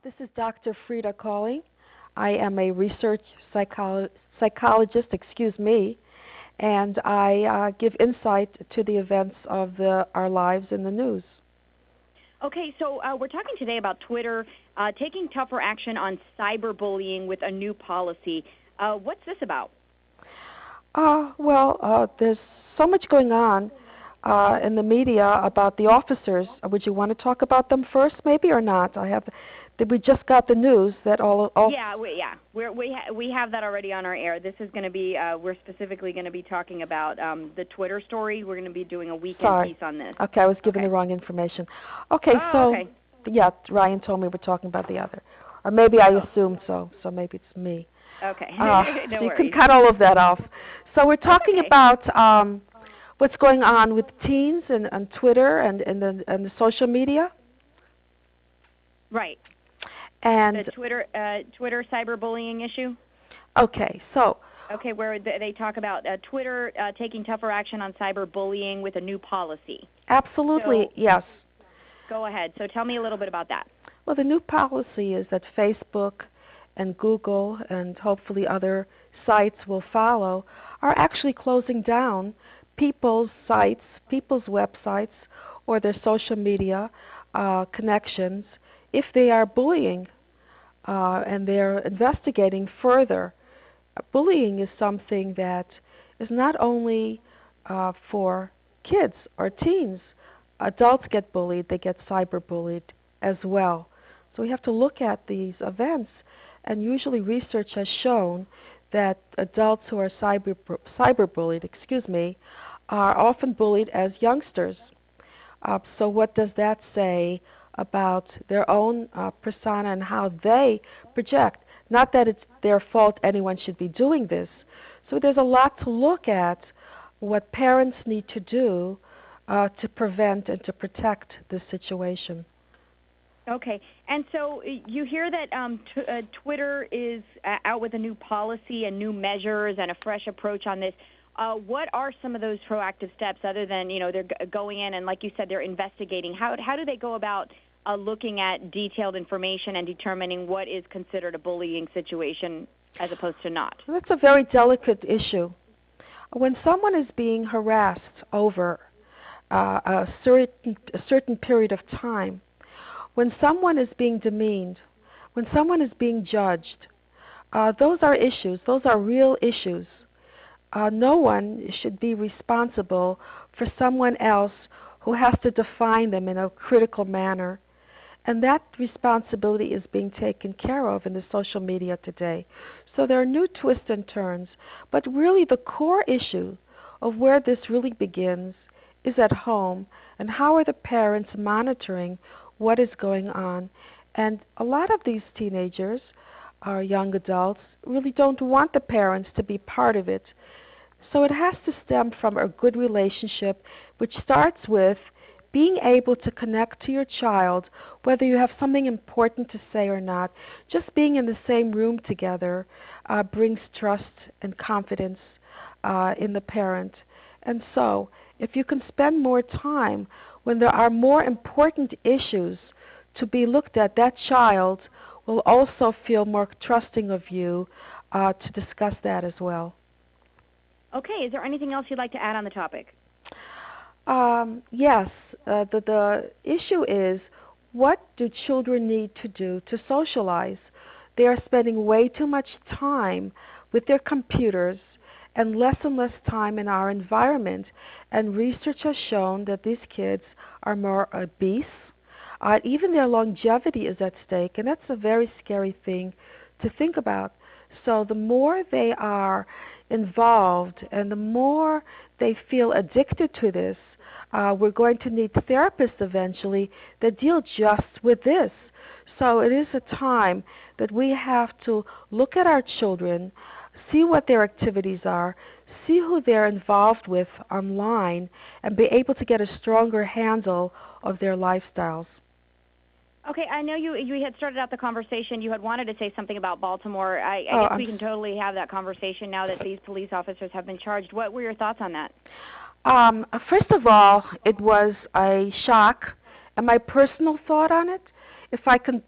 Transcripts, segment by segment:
This is Dr. Frieda calling. I am a research psychologist, and I give insight to the events of our lives in the news. Okay, so we're talking today about Twitter taking tougher action on cyberbullying with a new policy. What's this about? There's so much going on in the media about the officers. Would you want to talk about them first, maybe, or not? We just got the news that all. Yeah, we have that already on our air. This is going to be we're specifically going to be talking about the Twitter story. We're going to be doing a weekend piece on this. Okay, I was given the wrong information. Okay, okay. Yeah, Ryan told me we're talking about the other, or maybe I assumed so. So maybe it's me. Okay, no so you worries. can cut all of that off. So we're talking about what's going on with teens and Twitter and the social media. Right. And the Twitter cyberbullying issue? Okay, so. Okay, where they talk about Twitter taking tougher action on cyberbullying with a new policy. Absolutely, yes. Go ahead. So tell me a little bit about that. Well, the new policy is that Facebook and Google and hopefully other sites will follow are actually closing down people's sites, people's websites, or their social media connections if they are bullying. And they're investigating further. Bullying is something that is not only for kids or teens. Adults get bullied, they get cyberbullied as well. So we have to look at these events, and usually research has shown that adults who are cyberbullied, are often bullied as youngsters. So what does that say about their own persona and how they project? Not that it's their fault anyone should be doing this. So there's a lot to look at what parents need to do to prevent and to protect this situation. Okay, and so you hear that Twitter is out with a new policy and new measures and a fresh approach on this. What are some of those proactive steps other than, they're going in and, like you said, they're investigating? How do they go about looking at detailed information and determining what is considered a bullying situation as opposed to not? That's a very delicate issue. When someone is being harassed over a certain period of time, when someone is being demeaned, when someone is being judged, those are issues. Those are real issues. No one should be responsible for someone else who has to define them in a critical manner. And that responsibility is being taken care of in the social media today. So there are new twists and turns, but really the core issue of where this really begins is at home, and how are the parents monitoring what is going on. And a lot of these teenagers or young adults really don't want the parents to be part of it. So it has to stem from a good relationship, which starts with being able to connect to your child, whether you have something important to say or not. Just being in the same room together brings trust and confidence in the parent. And so if you can spend more time when there are more important issues to be looked at, that child will also feel more trusting of you to discuss that as well. Okay. Is there anything else you'd like to add on the topic? Yes. The issue is, what do children need to do to socialize? They are spending way too much time with their computers and less time in our environment. And research has shown that these kids are more obese. Even their longevity is at stake, and that's a very scary thing to think about. So the more they are involved and the more they feel addicted to this, we're going to need therapists eventually that deal just with this. So it is a time that we have to look at our children, see what their activities are, see who they're involved with online, and be able to get a stronger handle of their lifestyles. Okay, I know you had started out the conversation. You had wanted to say something about Baltimore. I guess we can totally have that conversation now that these police officers have been charged. What were your thoughts on that? First of all, it was a shock. And my personal thought on it, if I can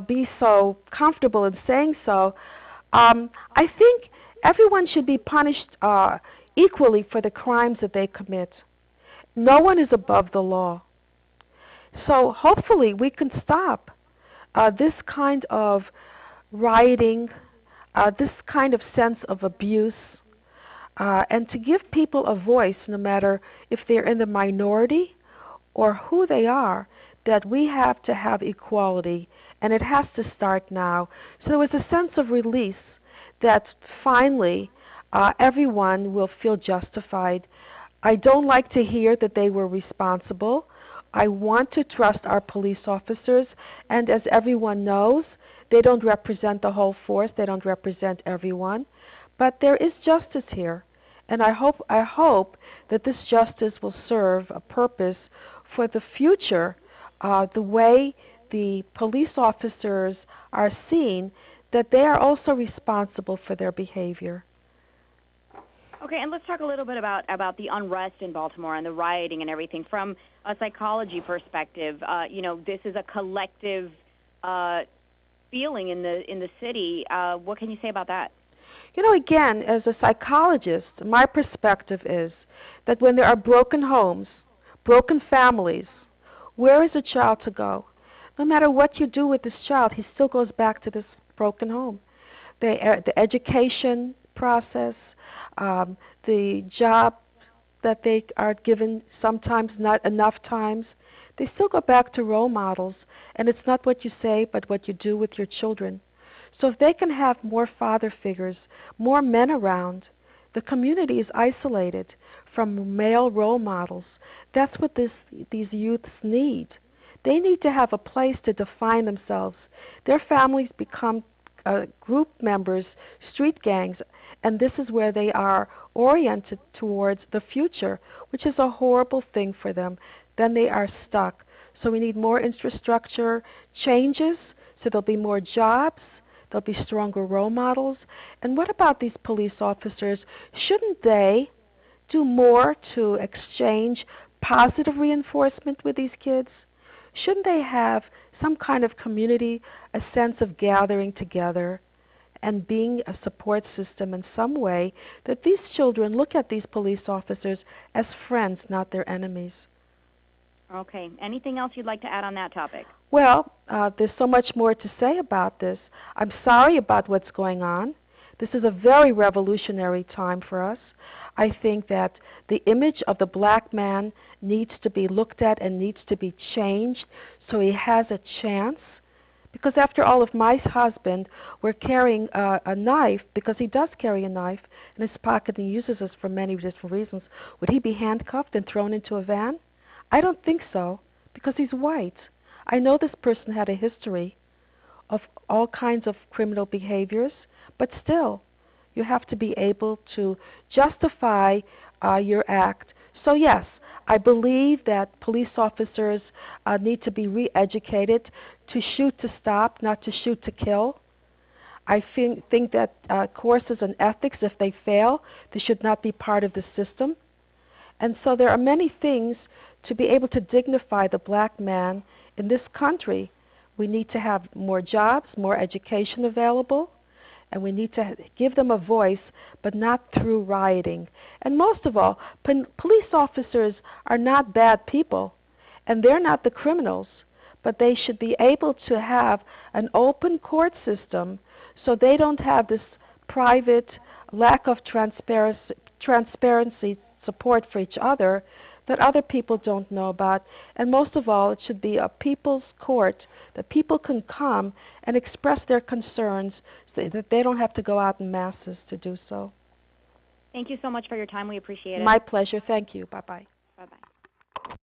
be so comfortable in saying so. I think everyone should be punished equally for the crimes that they commit. No one is above the law. So hopefully we can stop this kind of rioting, this kind of sense of abuse, and to give people a voice, no matter if they're in the minority or who they are, that we have to have equality, and it has to start now. So there was a sense of release that finally everyone will feel justified. I don't like to hear that they were responsible. I want to trust our police officers, and as everyone knows, they don't represent the whole force, they don't represent everyone, but there is justice here. And I hope that this justice will serve a purpose for the future, the way the police officers are seen, that they are also responsible for their behavior. Okay, and let's talk a little bit about the unrest in Baltimore and the rioting and everything from a psychology perspective. This is a collective feeling in the city. What can you say about that? Again, as a psychologist, my perspective is that when there are broken homes, broken families, where is a child to go? No matter what you do with this child, he still goes back to this broken home. The education process, the job that they are given, sometimes not enough times, they still go back to role models. And it's not what you say, but what you do with your children. So if they can have more father figures, more men around, the community is isolated from male role models. That's what these youths need. They need to have a place to define themselves. Their families become group members, street gangs, and this is where they are oriented towards the future, which is a horrible thing for them. Then they are stuck. So we need more infrastructure changes, so there'll be more jobs, there'll be stronger role models. And what about these police officers? Shouldn't they do more to exchange positive reinforcement with these kids? Shouldn't they have some kind of community, a sense of gathering together and being a support system in some way, that these children look at these police officers as friends, not their enemies? Okay. Anything else you'd like to add on that topic? Well, there's so much more to say about this. I'm sorry about what's going on. This is a very revolutionary time for us. I think that the image of the black man needs to be looked at and needs to be changed so he has a chance. Because after all, if my husband were carrying a knife, because he does carry a knife in his pocket and he uses it for many different reasons, would he be handcuffed and thrown into a van? I don't think so, because he's white. I know this person had a history of all kinds of criminal behaviors, but still, you have to be able to justify your act. So yes, I believe that police officers need to be re-educated to shoot to stop, not to shoot to kill. I think that courses in ethics, if they fail, they should not be part of the system. And so there are many things to be able to dignify the black man in this country. We need to have more jobs, more education available, and we need to give them a voice, but not through rioting. And most of all, police officers are not bad people, and they're not the criminals, but they should be able to have an open court system so they don't have this private lack of transparency support for each other that other people don't know about. And most of all, it should be a people's court that people can come and express their concerns so that they don't have to go out in masses to do so. Thank you so much for your time. We appreciate it. My pleasure. Thank you. Bye-bye. Bye-bye.